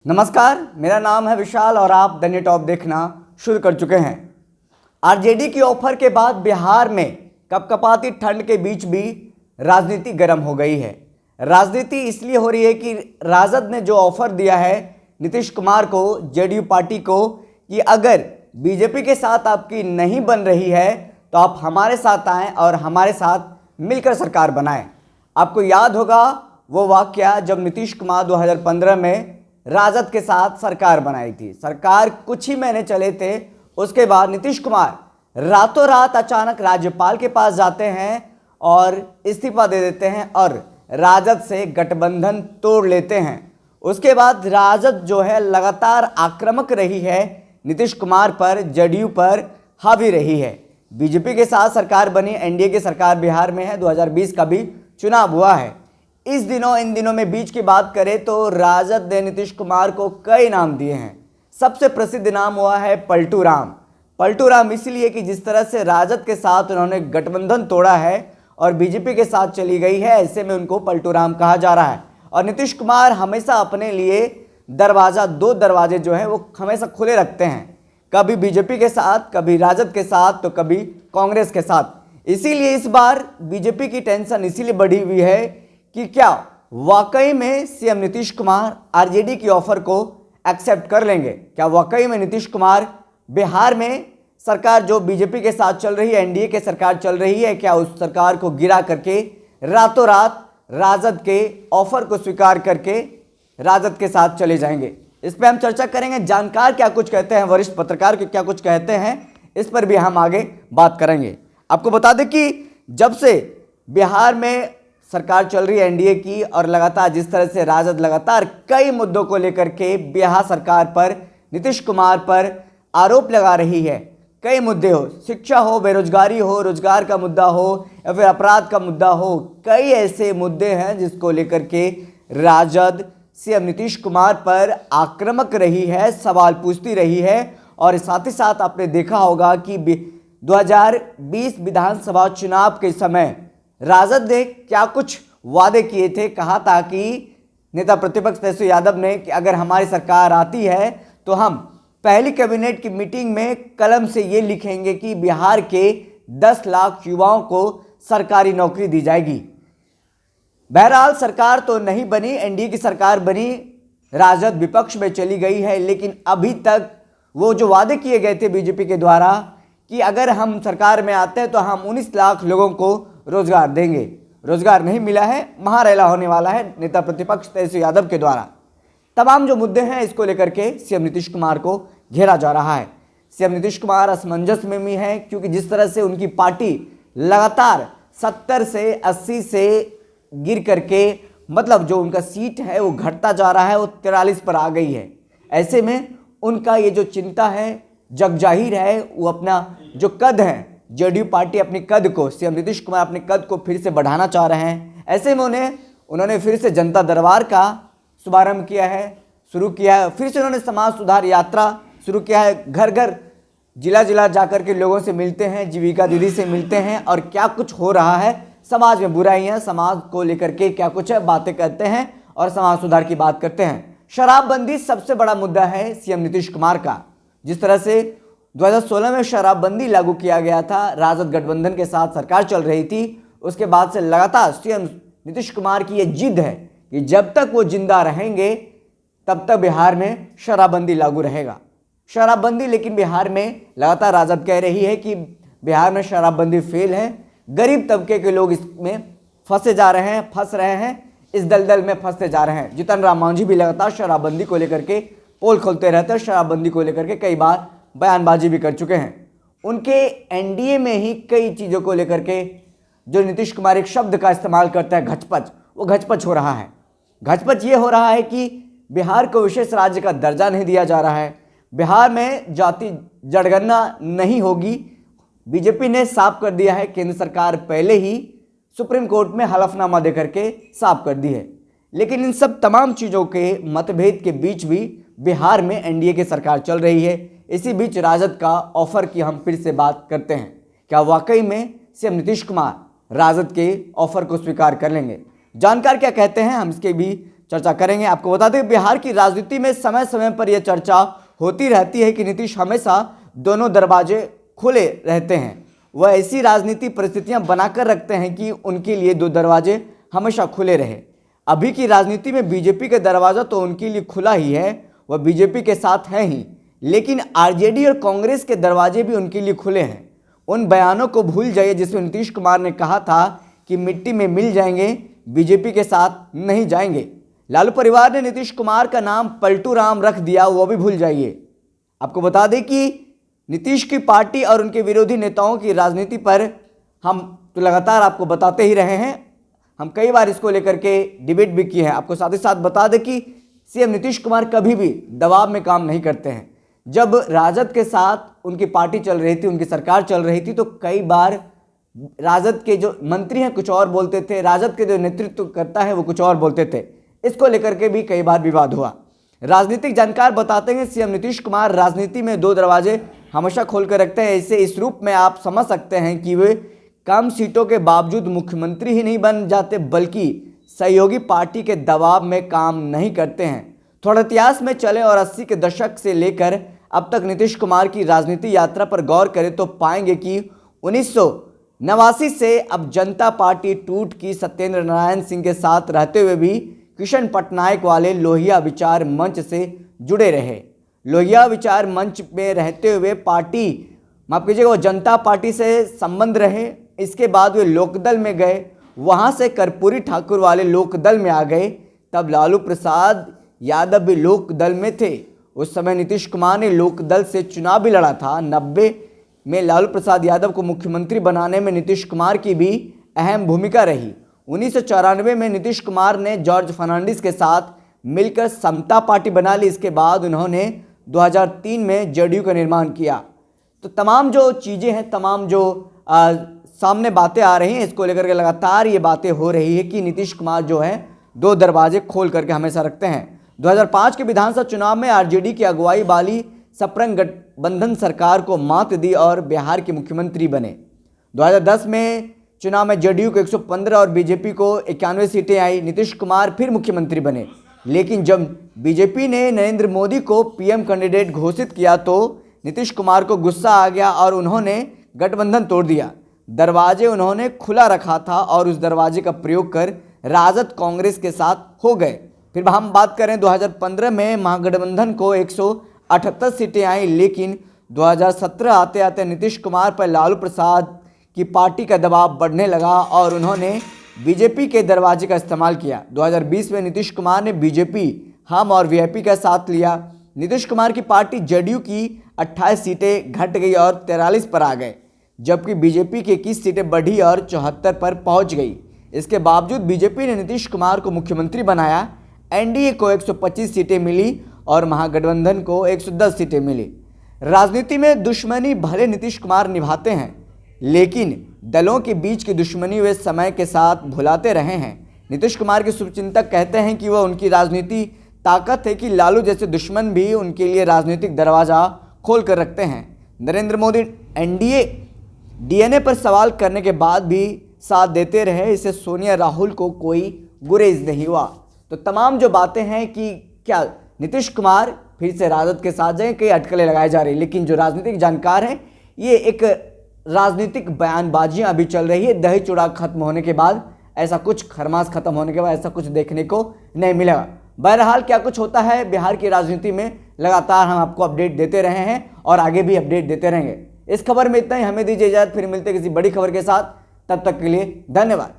नमस्कार, मेरा नाम है विशाल और आप द न्यू टॉप देखना शुरू कर चुके हैं। आरजेडी की ऑफर के बाद बिहार में कपकपाती ठंड के बीच भी राजनीति गर्म हो गई है। राजनीति इसलिए हो रही है कि राजद ने जो ऑफर दिया है नीतीश कुमार को, जेडीयू पार्टी को, कि अगर बीजेपी के साथ आपकी नहीं बन रही है तो आप हमारे साथ आएँ और हमारे साथ मिलकर सरकार बनाएं। आपको याद होगा वो वाकया जब नीतीश कुमार 2015 में राजद के साथ सरकार बनाई थी। सरकार कुछ ही महीने चले थे, उसके बाद नीतीश कुमार रातों रात अचानक राज्यपाल के पास जाते हैं और इस्तीफा दे देते हैं और राजद से गठबंधन तोड़ लेते हैं। उसके बाद राजद जो है लगातार आक्रामक रही है, नीतीश कुमार पर, जेडीयू पर हावी रही है। बीजेपी के साथ सरकार बनी, एनडीए की सरकार बिहार में है, 2020 का भी चुनाव हुआ है। इन दिनों में बीच की बात करें तो राजद ने नीतीश कुमार को कई नाम दिए हैं। सबसे प्रसिद्ध नाम हुआ है पलटू राम। पलटू राम इसलिए कि जिस तरह से राजद के साथ उन्होंने गठबंधन तोड़ा है और बीजेपी के साथ चली गई है, ऐसे में उनको पलटू राम कहा जा रहा है। और नीतीश कुमार हमेशा अपने लिए दो दरवाजे जो है वो हमेशा खुले रखते हैं, कभी बीजेपी के साथ, कभी राजद के साथ, तो कभी कांग्रेस के साथ। इसीलिए इस बार बीजेपी की टेंशन इसीलिए बढ़ी हुई है कि क्या वाकई में सीएम नीतीश कुमार आरजेडी की ऑफर को एक्सेप्ट कर लेंगे। क्या वाकई में नीतीश कुमार बिहार में सरकार जो बीजेपी के साथ चल रही है, एनडीए के सरकार चल रही है, क्या उस सरकार को गिरा करके रातों रात राजद के ऑफर को स्वीकार करके राजद के साथ चले जाएंगे। इस पर हम चर्चा करेंगे। जानकार क्या कुछ कहते हैं, वरिष्ठ पत्रकार क्या कुछ कहते हैं, इस पर भी हम आगे बात करेंगे। आपको बता दें कि जब से बिहार में सरकार चल रही है एनडीए की और लगातार जिस तरह से राजद लगातार कई मुद्दों को लेकर के बिहार सरकार पर, नीतीश कुमार पर आरोप लगा रही है। कई मुद्दे हो, शिक्षा हो, बेरोजगारी हो, रोजगार का मुद्दा हो या फिर अपराध का मुद्दा हो, कई ऐसे मुद्दे हैं जिसको लेकर के राजद सीएम नीतीश कुमार पर आक्रामक रही है, सवाल पूछती रही है। और साथ ही साथ आपने देखा होगा कि 2020 विधानसभा चुनाव के समय राजद ने क्या कुछ वादे किए थे। कहा था कि नेता प्रतिपक्ष तेजस्वी यादव ने कि अगर हमारी सरकार आती है तो हम पहली कैबिनेट की मीटिंग में कलम से ये लिखेंगे कि बिहार के 10 लाख युवाओं को सरकारी नौकरी दी जाएगी। बहरहाल सरकार तो नहीं बनी, एनडीए की सरकार बनी, राजद विपक्ष में चली गई है, लेकिन अभी तक वो जो वादे किए गए थे बीजेपी के द्वारा कि अगर हम सरकार में आते हैं तो हम 19 लाख लोगों को रोजगार देंगे, रोजगार नहीं मिला है। महारैला होने वाला है नेता प्रतिपक्ष तेजस्वी यादव के द्वारा। तमाम जो मुद्दे हैं इसको लेकर के सीएम नीतीश कुमार को घेरा जा रहा है। सीएम नीतीश कुमार असमंजस में भी है, क्योंकि जिस तरह से उनकी पार्टी लगातार 70 से 80 से गिर करके, मतलब जो उनका सीट है वो घटता जा रहा है, वो 43 पर आ गई है। ऐसे में उनका ये जो चिंता है जगजाहिर है, वो अपना जो कद है, जेडीयू पार्टी अपनी कद को, सीएम नीतीश कुमार अपने कद को फिर से बढ़ाना चाह रहे हैं। ऐसे में उन्होंने फिर से जनता दरबार का शुभारंभ किया है, शुरू किया है। फिर से उन्होंने समाज सुधार यात्रा शुरू किया है। घर घर, जिला जिला जाकर के लोगों से मिलते हैं, जीविका दीदी से मिलते हैं और क्या कुछ हो रहा है, समाज में बुराइयां, समाज को लेकर के क्या कुछ है बातें करते हैं और समाज सुधार की बात करते हैं। शराबबंदी सबसे बड़ा मुद्दा है सीएम नीतीश कुमार का। जिस तरह से 2016 में शराबबंदी लागू किया गया था, राजद गठबंधन के साथ सरकार चल रही थी, उसके बाद से लगातार सीएम नीतीश कुमार की यह जिद है कि जब तक वो जिंदा रहेंगे तब तक बिहार में शराबबंदी लागू रहेगा। शराबबंदी, लेकिन बिहार में लगातार राजद कह रही है कि बिहार में शराबबंदी फेल है, गरीब तबके के लोग इसमें फंस रहे हैं, इस दलदल में फंसते जा रहे हैं। जीतन राम मांझी भी लगातार शराबबंदी को लेकर के पोल खोलते रहते हैं, शराबबंदी को लेकर के कई बार बयानबाजी भी कर चुके हैं। उनके एनडीए में ही कई चीज़ों को लेकर के जो नीतीश कुमार एक शब्द का इस्तेमाल करता है, घचपच, वो घचपच हो रहा है। घचपच ये हो रहा है कि बिहार को विशेष राज्य का दर्जा नहीं दिया जा रहा है, बिहार में जाति जनगणना नहीं होगी। बीजेपी ने साफ कर दिया है, केंद्र सरकार पहले ही सुप्रीम कोर्ट में हलफनामा देकर के साफ कर दी है। लेकिन इन सब तमाम चीज़ों के मतभेद के बीच भी बिहार में एनडीए की सरकार चल रही है। इसी बीच राजद का ऑफर की हम फिर से बात करते हैं। क्या वाकई में सीएम नीतीश कुमार राजद के ऑफर को स्वीकार कर लेंगे? जानकार क्या कहते हैं, हम इसके भी चर्चा करेंगे। आपको बता दें बिहार की राजनीति में समय समय पर यह चर्चा होती रहती है कि नीतीश हमेशा दोनों दरवाजे खुले रहते हैं। वह ऐसी राजनीति परिस्थितियां बनाकर रखते हैं कि उनके लिए दो दरवाजे हमेशा खुले रहे। अभी की राजनीति में बीजेपी का दरवाजा तो उनके लिए खुला ही है, वह बीजेपी के साथ है ही, लेकिन आरजेडी और कांग्रेस के दरवाजे भी उनके लिए खुले हैं। उन बयानों को भूल जाइए जिसमें नीतीश कुमार ने कहा था कि मिट्टी में मिल जाएंगे, बीजेपी के साथ नहीं जाएंगे। लालू परिवार ने नीतीश कुमार का नाम पलटू राम रख दिया, वो भी भूल जाइए। आपको बता दें कि नीतीश की पार्टी और उनके विरोधी नेताओं की राजनीति पर हम तो लगातार आपको बताते ही रहे हैं। हम कई बार इसको लेकर के डिबेट भी किए हैं। आपको साथ ही साथ बता दें कि सीएम नीतीश कुमार कभी भी दबाव में काम नहीं करते हैं। जब राजद के साथ उनकी पार्टी चल रही थी, उनकी सरकार चल रही थी, तो कई बार राजद के जो मंत्री हैं कुछ और बोलते थे, राजद के जो नेतृत्व करता है वो कुछ और बोलते थे। इसको लेकर के भी कई बार विवाद हुआ। राजनीतिक जानकार बताते हैं सीएम नीतीश कुमार राजनीति में दो दरवाजे हमेशा खोल कर रखते हैं। इसे इस रूप में आप समझ सकते हैं कि वे कम सीटों के बावजूद मुख्यमंत्री ही नहीं बन जाते, बल्कि सहयोगी पार्टी के दबाव में काम नहीं करते हैं। थोड़ा इतिहास में चले और 80 के दशक से लेकर अब तक नीतीश कुमार की राजनीति यात्रा पर गौर करें तो पाएंगे कि 1989 से अब जनता पार्टी टूट की सत्येंद्र नारायण सिंह के साथ रहते हुए भी किशन पटनायक वाले लोहिया विचार मंच से जुड़े रहे। लोहिया विचार मंच में रहते हुए पार्टी, माफ कीजिएगा, वो जनता पार्टी से संबंध रहे। इसके बाद वे लोकदल में गए, वहां से कर्पूरी ठाकुर वाले लोकदल में आ गए। तब लालू प्रसाद यादव भी लोकदल में थे। उस समय नीतीश कुमार ने लोकदल से चुनाव भी लड़ा था। 90 में लालू प्रसाद यादव को मुख्यमंत्री बनाने में नीतीश कुमार की भी अहम भूमिका रही। 1994 में नीतीश कुमार ने जॉर्ज फर्नांडिस के साथ मिलकर समता पार्टी बना ली। इसके बाद उन्होंने 2003 में जेडीयू का निर्माण किया। तो तमाम जो चीज़ें हैं, तमाम जो सामने बातें आ रही हैं, इसको लेकर के लगातार ये बातें हो रही है कि नीतीश कुमार जो है दो दरवाजे खोल करके हमेशा रखते हैं। 2005 के विधानसभा चुनाव में आरजेडी की अगुवाई वाली सपरंग गठबंधन सरकार को मात दी और बिहार के मुख्यमंत्री बने। 2010 में चुनाव में जेडीयू को 115 और बीजेपी को 91 सीटें आई। नीतीश कुमार फिर मुख्यमंत्री बने, लेकिन जब बीजेपी ने नरेंद्र मोदी को पीएम कैंडिडेट घोषित किया तो नीतीश कुमार को गुस्सा आ गया और उन्होंने गठबंधन तोड़ दिया। दरवाजे उन्होंने खुला रखा था और उस दरवाजे का प्रयोग कर राजद कांग्रेस के साथ हो गए। फिर हम बात करें 2015 में महागठबंधन को 178 सीटें आई, लेकिन 2017 आते आते नीतीश कुमार पर लालू प्रसाद की पार्टी का दबाव बढ़ने लगा और उन्होंने बीजेपी के दरवाजे का इस्तेमाल किया। 2020 में नीतीश कुमार ने बीजेपी, हम और वीआईपी का साथ लिया। नीतीश कुमार की पार्टी जेडीयू की 28 सीटें घट गई और 43 पर आ गए, जबकि बीजेपी की 21 सीटें बढ़ी और 74 पर पहुंच गई। इसके बावजूद बीजेपी ने नीतीश कुमार को मुख्यमंत्री बनाया। एनडीए को 125 सीटें मिली और महागठबंधन को 110 सीटें मिली। राजनीति में दुश्मनी भले नीतीश कुमार निभाते हैं, लेकिन दलों के बीच की दुश्मनी वे समय के साथ भुलाते रहे हैं। नीतीश कुमार के शुभचिंतक कहते हैं कि वह उनकी राजनीति ताकत है कि लालू जैसे दुश्मन भी उनके लिए राजनीतिक दरवाजा खोल कर रखते हैं। नरेंद्र मोदी एनडीए डीएनए पर सवाल करने के बाद भी साथ देते रहे, इससे सोनिया राहुल को कोई गुरेज नहीं हुआ। तो तमाम जो बातें हैं कि क्या नीतीश कुमार फिर से राजद के साथ जाएं, कई अटकलें लगाई जा रही, लेकिन जो राजनीतिक जानकार हैं, ये एक राजनीतिक बयानबाजियां अभी चल रही है। दही चूड़ा खत्म होने के बाद ऐसा कुछ, खरमास खत्म होने के बाद ऐसा कुछ देखने को नहीं मिलेगा। बहरहाल क्या कुछ होता है बिहार की राजनीति में, लगातार हम आपको अपडेट देते रहे हैं और आगे भी अपडेट देते रहेंगे। इस खबर में इतना ही, हमें दीजिए इजाजत, फिर मिलते किसी बड़ी खबर के साथ। तब तक के लिए धन्यवाद।